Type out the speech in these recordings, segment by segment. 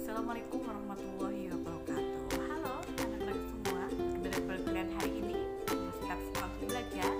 Assalamualaikum warahmatullahi wabarakatuh. Halo anak-anak semua, gimana kabar kalian hari ini? Masih tetap semangat belajar?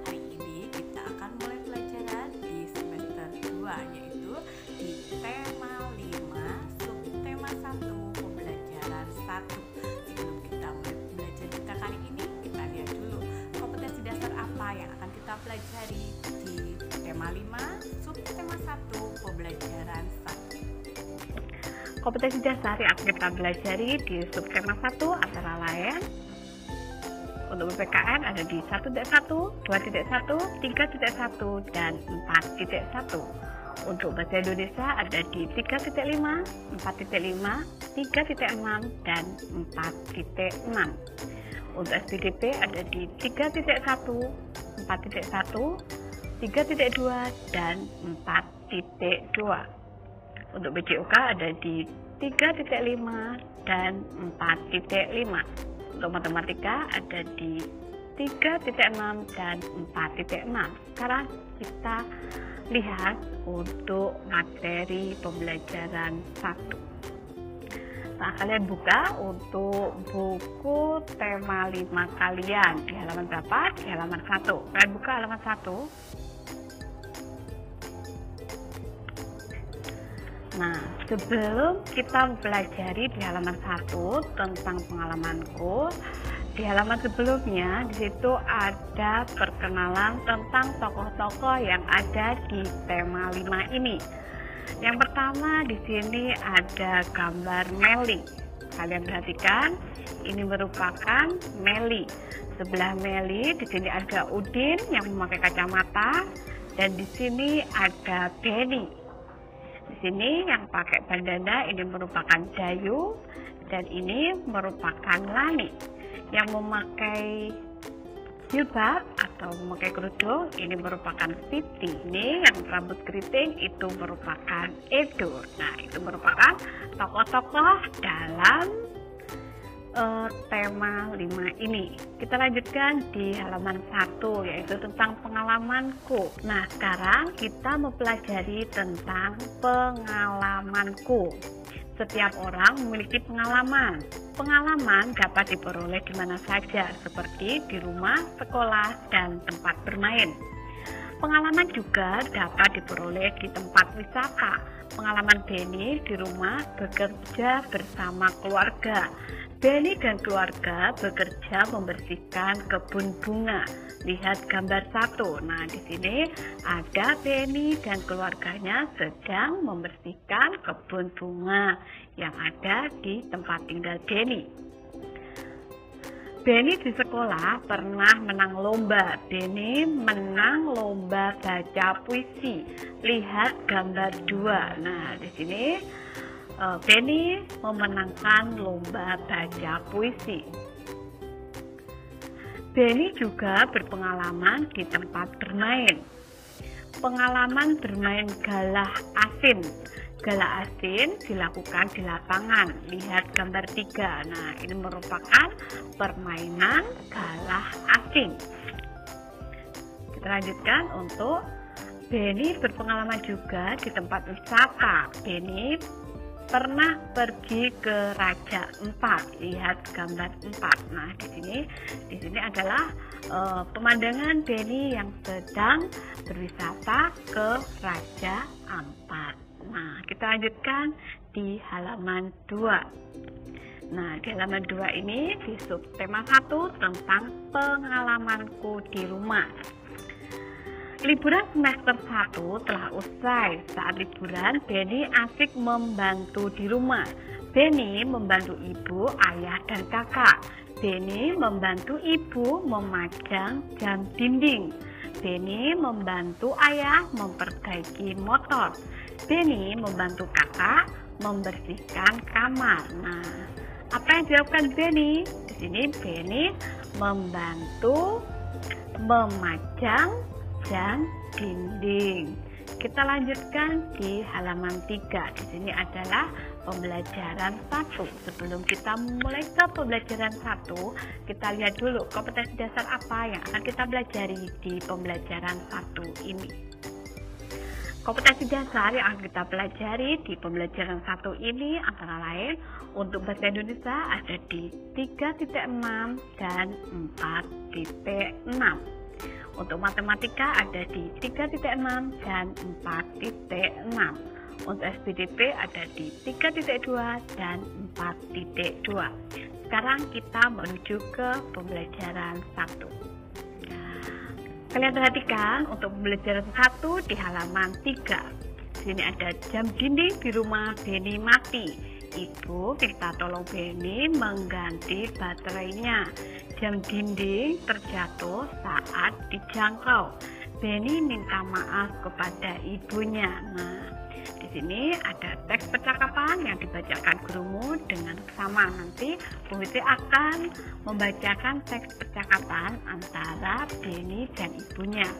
Hari ini kita akan mulai pelajaran di semester 2, yaitu di tema 5, subtema 1, pembelajaran 1. Sebelum kita mulai belajar kita kali ini, kita lihat dulu kompetensi dasar apa yang akan kita pelajari di tema 5, subtema 1, pembelajaran 1. Kompetensi dasar yang akan kita pelajari di subtema 1 antara lain untuk PPKN ada di 1.1, 2.1, 3.1, dan 4.1. Untuk bahasa Indonesia ada di 3.5, 4.5, 3.6, dan 4.6. Untuk SPDP ada di 3.1, 4.1, 3.2, dan 4.2. Untuk BCOK ada di 3.5 dan 4.5. Untuk matematika ada di 3.6 dan 4.6. Sekarang kita lihat untuk materi pembelajaran 1. Nah, kalian buka untuk buku tema 5 kalian di halaman berapa? Di halaman 1. Kalian buka halaman 1. Nah, sebelum kita mempelajari di halaman 1 tentang pengalamanku, di halaman sebelumnya di situ ada perkenalan tentang tokoh-tokoh yang ada di tema 5 ini. Yang pertama di sini ada gambar Meli. Kalian perhatikan, ini merupakan Meli. Sebelah Meli di sini ada Udin yang memakai kacamata, dan di sini ada Benny. Di sini yang pakai bandana ini merupakan Dayu, dan ini merupakan Lani. Yang memakai jilbab atau memakai kerudung ini merupakan Siti. Ini yang rambut keriting itu merupakan Edo. Nah, itu merupakan tokoh-tokoh dalam tema 5 ini. Kita lanjutkan di halaman 1, yaitu tentang pengalamanku. Nah, sekarang kita mempelajari tentang pengalamanku. Setiap orang memiliki pengalaman. Pengalaman dapat diperoleh di mana saja, seperti di rumah, sekolah, dan tempat bermain. Pengalaman juga dapat diperoleh di tempat wisata. Pengalaman Benny di rumah bekerja bersama keluarga. Benny dan keluarga bekerja membersihkan kebun bunga. Lihat gambar 1. Nah, di sini ada Benny dan keluarganya sedang membersihkan kebun bunga yang ada di tempat tinggal Benny. Benny di sekolah pernah menang lomba. Benny menang lomba baca puisi. Lihat gambar 2. Nah, di sini Benny memenangkan lomba baca puisi. Benny juga berpengalaman di tempat bermain. Pengalaman bermain galah asin. Galah asin dilakukan di lapangan. Lihat gambar 3. Nah, ini merupakan permainan galah asin. Kita lanjutkan untuk Benny berpengalaman juga di tempat wisata. Benny pernah pergi ke Raja Empat. Lihat gambar 4. Nah, di sini adalah pemandangan Benny yang sedang berwisata ke Raja Ampat. Nah, kita lanjutkan di halaman 2. Nah, di halaman 2 ini di subtema 1 tentang pengalamanku di rumah. Liburan semester 1 telah usai. Saat liburan, Benny asik membantu di rumah. Benny membantu ibu, ayah, dan kakak. Benny membantu ibu memajang jam dinding. Benny membantu ayah memperbaiki motor. Benny membantu kakak membersihkan kamar. Nah, apa yang dilakukan Benny? Di sini Benny membantu memajang jam dinding. Kita lanjutkan di halaman 3. Di sini adalah pembelajaran 1. Sebelum kita mulai ke pembelajaran 1, kita lihat dulu kompetensi dasar apa yang akan kita pelajari di pembelajaran 1 ini. Kompetensi dasar yang akan kita pelajari di pembelajaran 1 ini antara lain untuk bahasa Indonesia ada di 3.6 dan 4.6. Untuk matematika ada di 3.6 dan 4.6. Untuk SPDP ada di 3.2 dan 4.2. Sekarang kita menuju ke pembelajaran 1. Kalian perhatikan untuk pembelajaran 1 di halaman 3. Sini ada jam dinding di rumah Beni mati. Ibu minta tolong Beni mengganti baterainya. Jam dinding terjatuh saat dijangkau. Beni minta maaf kepada ibunya. Nah, di sini ada teks percakapan yang dibacakan gurumu dengan sama. Nanti Bu Fitri akan membacakan teks percakapan antara Beni dan ibunya.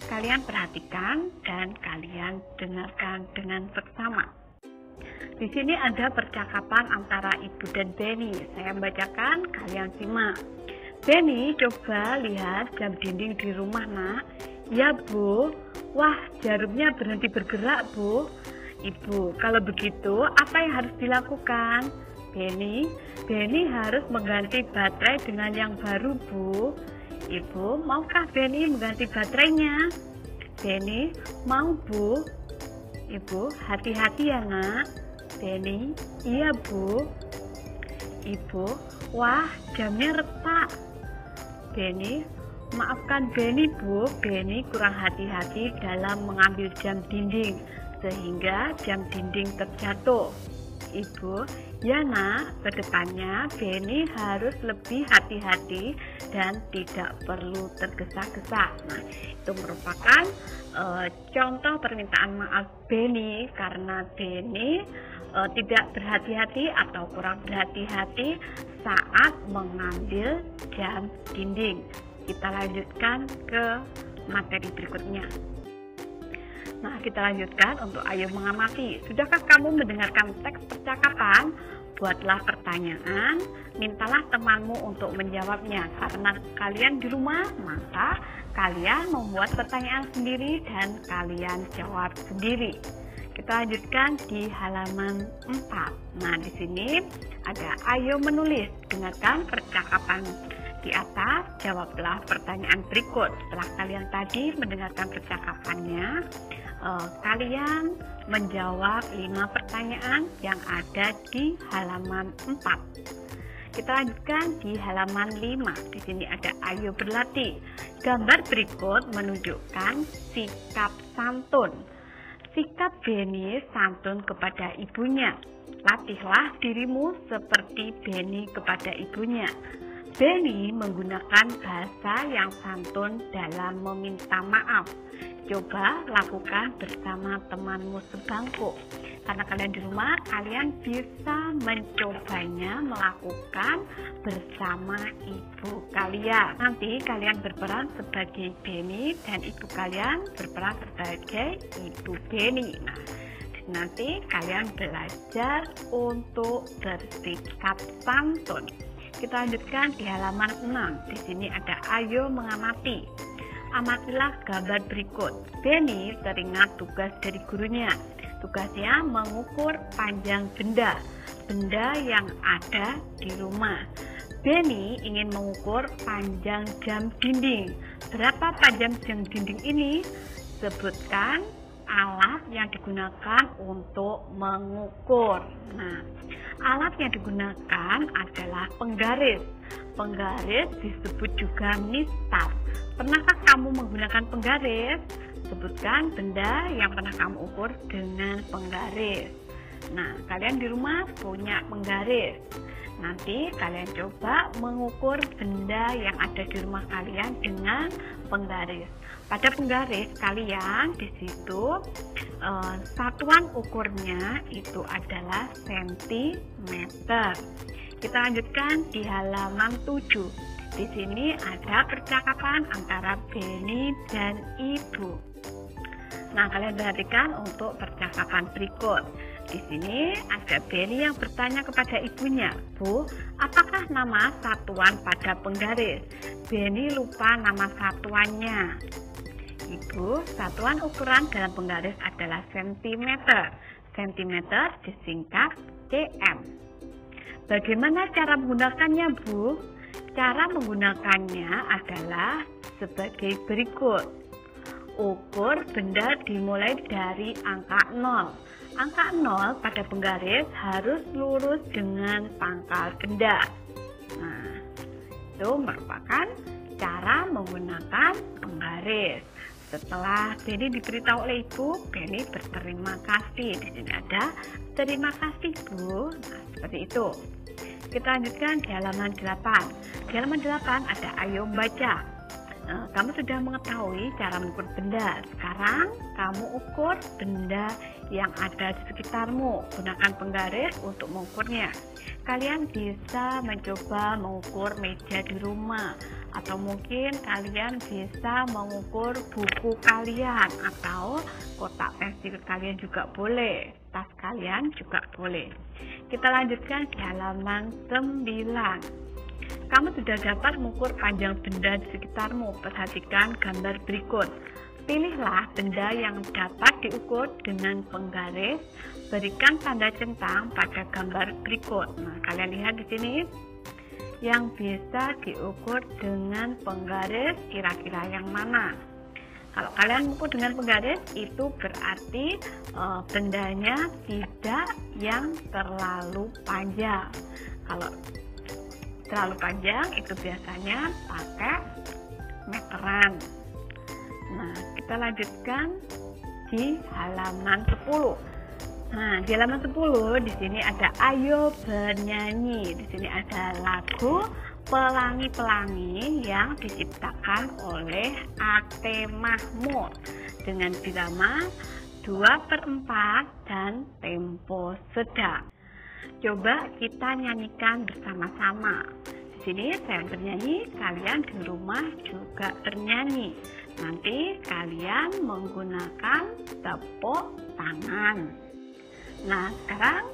Kalian perhatikan dan kalian dengarkan dengan seksama. Di sini ada percakapan antara ibu dan Beni. Saya membacakan, kalian simak. Beni, coba lihat jam dinding di rumah, Nak. Ya, Bu. Wah, jarumnya berhenti bergerak, Bu. Ibu, kalau begitu apa yang harus dilakukan? Beni harus mengganti baterai dengan yang baru, Bu. Ibu, maukah Beni mengganti baterainya? Beni, mau, Bu. Ibu, hati-hati ya, Nak. Beni, iya, Bu. Ibu, wah, jamnya retak. Beni, maafkan Beni, Bu. Beni kurang hati-hati dalam mengambil jam dinding sehingga jam dinding terjatuh. Ibu, ya Nak, kedepannya Beni harus lebih hati-hati dan tidak perlu tergesa-gesa. Nah, itu merupakan contoh permintaan maaf Beni karena Beni tidak berhati-hati atau kurang berhati-hati saat mengambil jam dinding. Kita lanjutkan ke materi berikutnya. Nah, kita lanjutkan untuk ayo mengamati. Sudahkah kamu mendengarkan teks percakapan? Buatlah pertanyaan, mintalah temanmu untuk menjawabnya. Karena kalian di rumah, maka kalian membuat pertanyaan sendiri dan kalian jawab sendiri. Kita lanjutkan di halaman 4. Nah, di sini ada ayo menulis. Dengarkan percakapan di atas, jawablah pertanyaan berikut. Setelah kalian tadi mendengarkan percakapannya, kalian menjawab 5 pertanyaan yang ada di halaman 4. Kita lanjutkan di halaman 5. Di sini ada ayo berlatih. Gambar berikut menunjukkan sikap santun. Sikap Beni santun kepada ibunya. Latihlah dirimu seperti Beni kepada ibunya. Beni menggunakan bahasa yang santun dalam meminta maaf. Coba lakukan bersama temanmu sebangku. Karena kalian di rumah, kalian bisa mencobanya melakukan bersama ibu kalian. Nanti kalian berperan sebagai Beni dan ibu kalian berperan sebagai ibu Beni. Nah, nanti kalian belajar untuk bersikap santun. Kita lanjutkan di halaman 6. Di sini ada ayo mengamati. Amatilah gambar berikut. Beni teringat tugas dari gurunya. Tugasnya mengukur panjang benda yang ada di rumah. Beni ingin mengukur panjang jam dinding. Berapa panjang jam dinding ini? Sebutkan alat yang digunakan untuk mengukur. Nah, alat yang digunakan adalah penggaris. Penggaris disebut juga mistar. Pernahkah kamu menggunakan penggaris? Sebutkan benda yang pernah kamu ukur dengan penggaris. Nah, kalian di rumah punya penggaris. Nanti kalian coba mengukur benda yang ada di rumah kalian dengan penggaris. Pada penggaris kalian di situ satuan ukurnya itu adalah sentimeter. Kita lanjutkan di halaman 7. Di sini ada percakapan antara Beni dan ibu. Nah, kalian perhatikan untuk percakapan berikut. Di sini ada Beni yang bertanya kepada ibunya, Bu, apakah nama satuan pada penggaris? Beni lupa nama satuannya. Ibu, satuan ukuran dalam penggaris adalah sentimeter. Sentimeter disingkat cm. Bagaimana cara menggunakannya, Bu? Cara menggunakannya adalah sebagai berikut. Ukur benda dimulai dari angka 0. Angka 0 pada penggaris harus lurus dengan pangkal benda. Nah, itu merupakan cara menggunakan penggaris. Setelah Beni diberitahu oleh Ibu, Beni berterima kasih. Di sini ada terima kasih, Bu. Nah, seperti itu. Kita lanjutkan di halaman 8. Di halaman 8 ada ayo baca. Kamu sudah mengetahui cara mengukur benda. Sekarang kamu ukur benda yang ada di sekitarmu. Gunakan penggaris untuk mengukurnya. Kalian bisa mencoba mengukur meja di rumah, atau mungkin kalian bisa mengukur buku kalian, atau kotak pensil kalian juga boleh, tas kalian juga boleh. Kita lanjutkan di halaman 9. Kamu sudah dapat mengukur panjang benda di sekitarmu. Perhatikan gambar berikut. Pilihlah benda yang dapat diukur dengan penggaris. Berikan tanda centang pada gambar berikut. Nah, kalian lihat di sini yang bisa diukur dengan penggaris kira-kira yang mana? Kalau kalian mengukur dengan penggaris, itu berarti bendanya tidak yang terlalu panjang. Kalau terlalu panjang itu biasanya pakai meteran. Nah, kita lanjutkan di halaman 10. Nah, di halaman 10 di sini ada ayo bernyanyi. Di sini ada lagu Pelangi-Pelangi yang diciptakan oleh A.T. Mahmud dengan birama 2/4 dan tempo sedang. Coba kita nyanyikan bersama-sama. Di sini saya bernyanyi, kalian di rumah juga bernyanyi. Nanti kalian menggunakan tepuk tangan. Nah, sekarang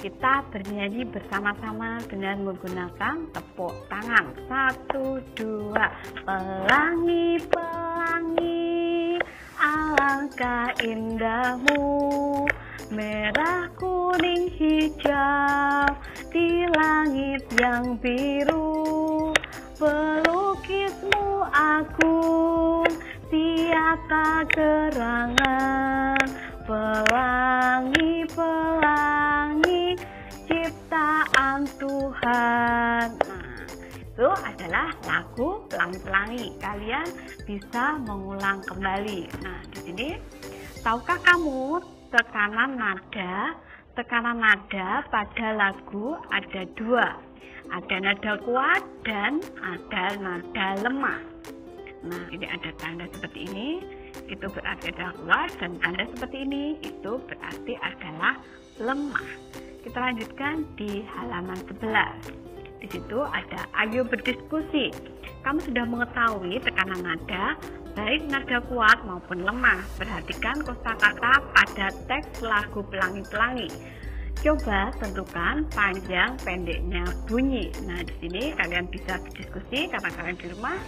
kita bernyanyi bersama-sama dengan menggunakan tepuk tangan. 1, 2. Pelangi-pelangi, alangkah indahmu, merah, kuning, hijau, di langit yang biru, pelukismu agung, tiada gerangan, pelangi-pelangi, ciptaan Tuhan. Nah, itu adalah lagu Pelangi-Pelangi. Kalian bisa mengulang kembali. Nah, di sini tahukah kamu tekanan nada pada lagu ada 2. Ada nada kuat dan ada nada lemah. Nah, ini ada tanda seperti ini, itu berarti adalah kuat, dan tanda seperti ini itu berarti adalah lemah. Kita lanjutkan di halaman 11. Di situ ada ayo berdiskusi. Kamu sudah mengetahui tekanan nada, baik nada kuat maupun lemah. Perhatikan kosakata pada teks lagu Pelangi-Pelangi. Coba tentukan panjang pendeknya bunyi. Nah, di sini kalian bisa berdiskusi karena kalian di rumah.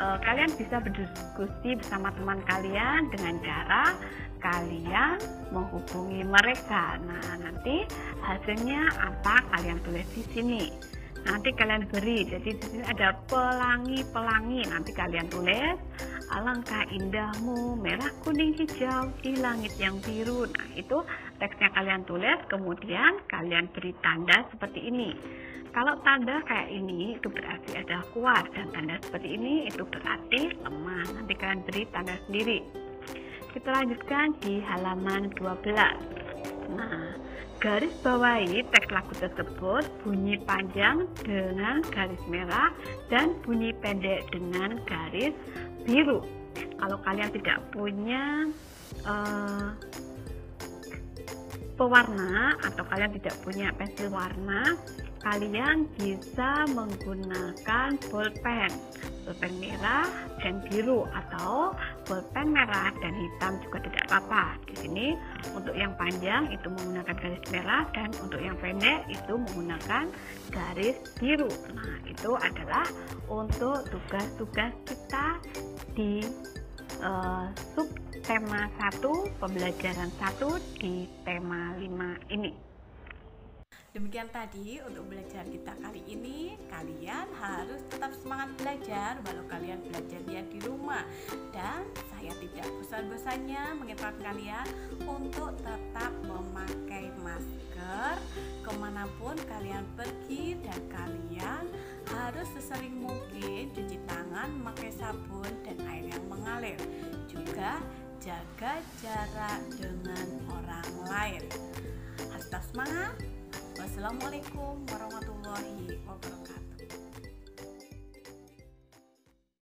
Kalian bisa berdiskusi bersama teman kalian dengan cara kalian menghubungi mereka. Nah, nanti hasilnya apa kalian tulis di sini. Nanti kalian beri. Jadi di sini ada pelangi-pelangi. Nanti kalian tulis alangkah indahmu, merah, kuning, hijau, di langit yang biru. Nah, itu teksnya kalian tulis, kemudian kalian beri tanda seperti ini. Kalau tanda kayak ini itu berarti ada kuat, dan tanda seperti ini itu berarti lemah. Nanti kalian beri tanda sendiri. Kita lanjutkan di halaman 12. Nah, garis bawahi teks lagu tersebut, bunyi panjang dengan garis merah dan bunyi pendek dengan garis biru. Kalau kalian tidak punya pewarna atau kalian tidak punya pensil warna, kalian bisa menggunakan bolpen merah dan biru, atau bolpen merah dan hitam juga tidak apa-apa. Di sini untuk yang panjang itu menggunakan garis merah, dan untuk yang pendek itu menggunakan garis biru. Nah, itu adalah untuk tugas-tugas kita di sub tema 1 pembelajaran 1 di tema 5 ini. Demikian tadi untuk belajar kita kali ini. Kalian harus tetap semangat belajar walau kalian belajarnya di rumah. Dan saya tidak bosan-bosannya mengingatkan kalian untuk tetap memakai masker kemanapun kalian pergi. Dan kalian harus sesering mungkin cuci tangan memakai sabun dan air yang mengalir. Juga jaga jarak dengan orang lain. Harus tetap semangat. Wassalamualaikum warahmatullahi wabarakatuh.